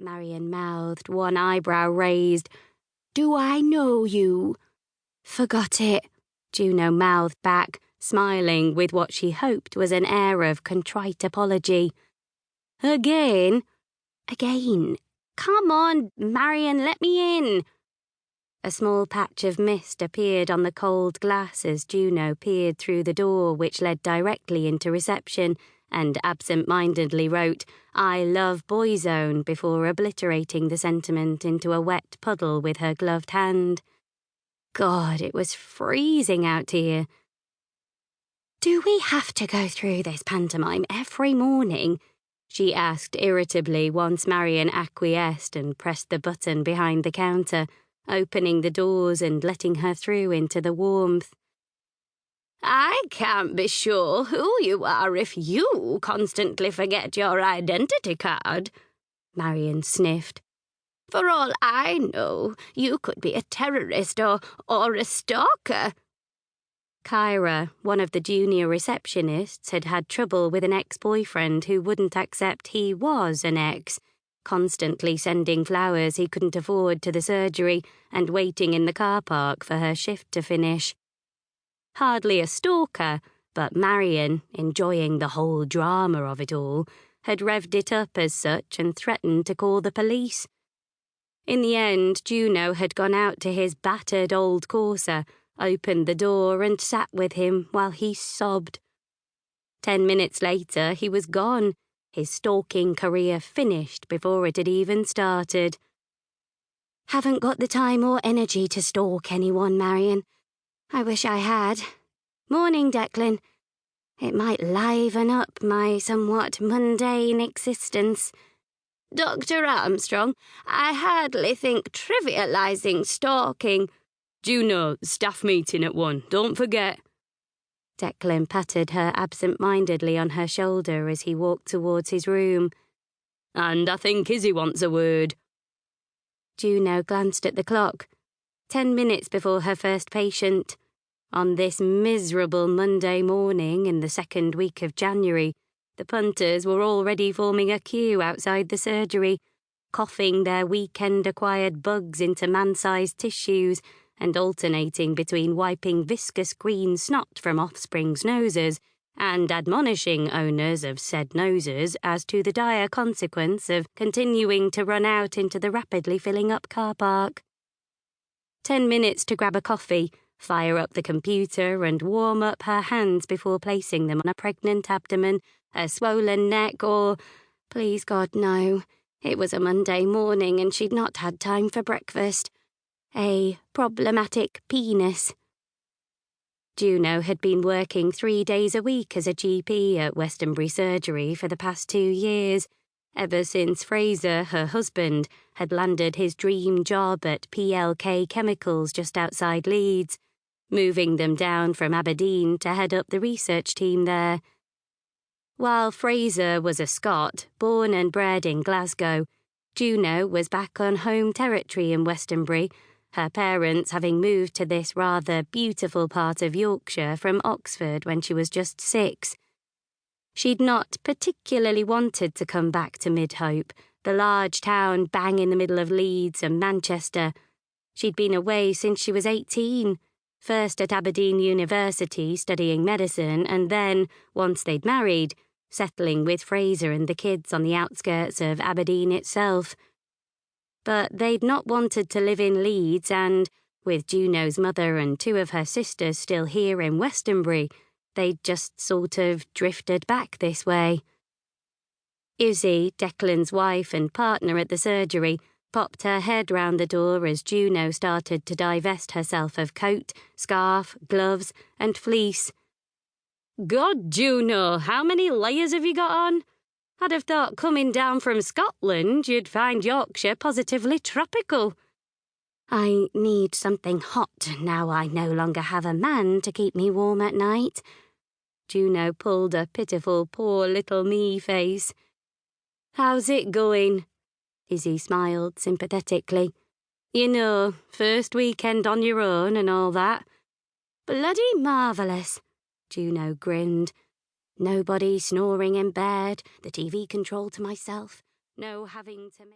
Marion mouthed, one eyebrow raised. "Do I know you?" "Forgot it," Juno mouthed back, smiling with what she hoped was an air of contrite apology. "Again?" "Again. Come on, Marion, let me in." A small patch of mist appeared on the cold glass as Juno peered through the door which led directly into reception and absent-mindedly wrote, "I love Boyzone," before obliterating the sentiment into a wet puddle with her gloved hand. God, it was freezing out here. "Do we have to go through this pantomime every morning?" she asked irritably once Marion acquiesced and pressed the button behind the counter, opening the doors and letting her through into the warmth. "I can't be sure who you are if you constantly forget your identity card," Marion sniffed. "For all I know, you could be a terrorist or a stalker." Kyra, one of the junior receptionists, had had trouble with an ex-boyfriend who wouldn't accept he was an ex, constantly sending flowers he couldn't afford to the surgery and waiting in the car park for her shift to finish. Hardly a stalker, but Marion, enjoying the whole drama of it all, had revved it up as such and threatened to call the police. In the end, Juno had gone out to his battered old Corsa, opened the door and sat with him while he sobbed. 10 minutes later, he was gone, his stalking career finished before it had even started. "Haven't got the time or energy to stalk anyone, Marion. I wish I had. Morning, Declan. It might liven up my somewhat mundane existence." "Dr. Armstrong, I hardly think trivializing stalking—" "Juno, staff meeting at 1, don't forget." Declan patted her absent-mindedly on her shoulder as he walked towards his room. "And I think Izzy wants a word." Juno glanced at the clock. 10 minutes before her first patient. On this miserable Monday morning in the second week of January, the punters were already forming a queue outside the surgery, coughing their weekend-acquired bugs into man-sized tissues and alternating between wiping viscous green snot from offspring's noses and admonishing owners of said noses as to the dire consequence of continuing to run out into the rapidly filling-up car park. 10 minutes to grab a coffee, fire up the computer and warm up her hands before placing them on a pregnant abdomen, a swollen neck, or, please God, no, it was a Monday morning and she'd not had time for breakfast, a problematic penis. Juno had been working 3 days a week as a GP at Westenbury Surgery for the past 2 years, ever since Fraser, her husband, had landed his dream job at PLK Chemicals just outside Leeds, moving them down from Aberdeen to head up the research team there. While Fraser was a Scot, born and bred in Glasgow, Juno was back on home territory in Westenbury, her parents having moved to this rather beautiful part of Yorkshire from Oxford when she was just 6. She'd not particularly wanted to come back to Mid-Hope, the large town bang in the middle of Leeds and Manchester. She'd been away since she was 18, first at Aberdeen University studying medicine and then, once they'd married, settling with Fraser and the kids on the outskirts of Aberdeen itself. But they'd not wanted to live in Leeds and, with Juno's mother and 2 of her sisters still here in Westenbury, they'd just sort of drifted back this way. Izzy, Declan's wife and partner at the surgery, popped her head round the door as Juno started to divest herself of coat, scarf, gloves and fleece. "God, Juno, how many layers have you got on? I'd have thought coming down from Scotland you'd find Yorkshire positively tropical." "I need something hot now I no longer have a man to keep me warm at night." Juno pulled a pitiful poor little me face. "How's it going?" Izzy smiled sympathetically. "You know, first weekend on your own and all that." "Bloody marvellous," Juno grinned. Nobody snoring in bed, the TV control to myself, no having to make...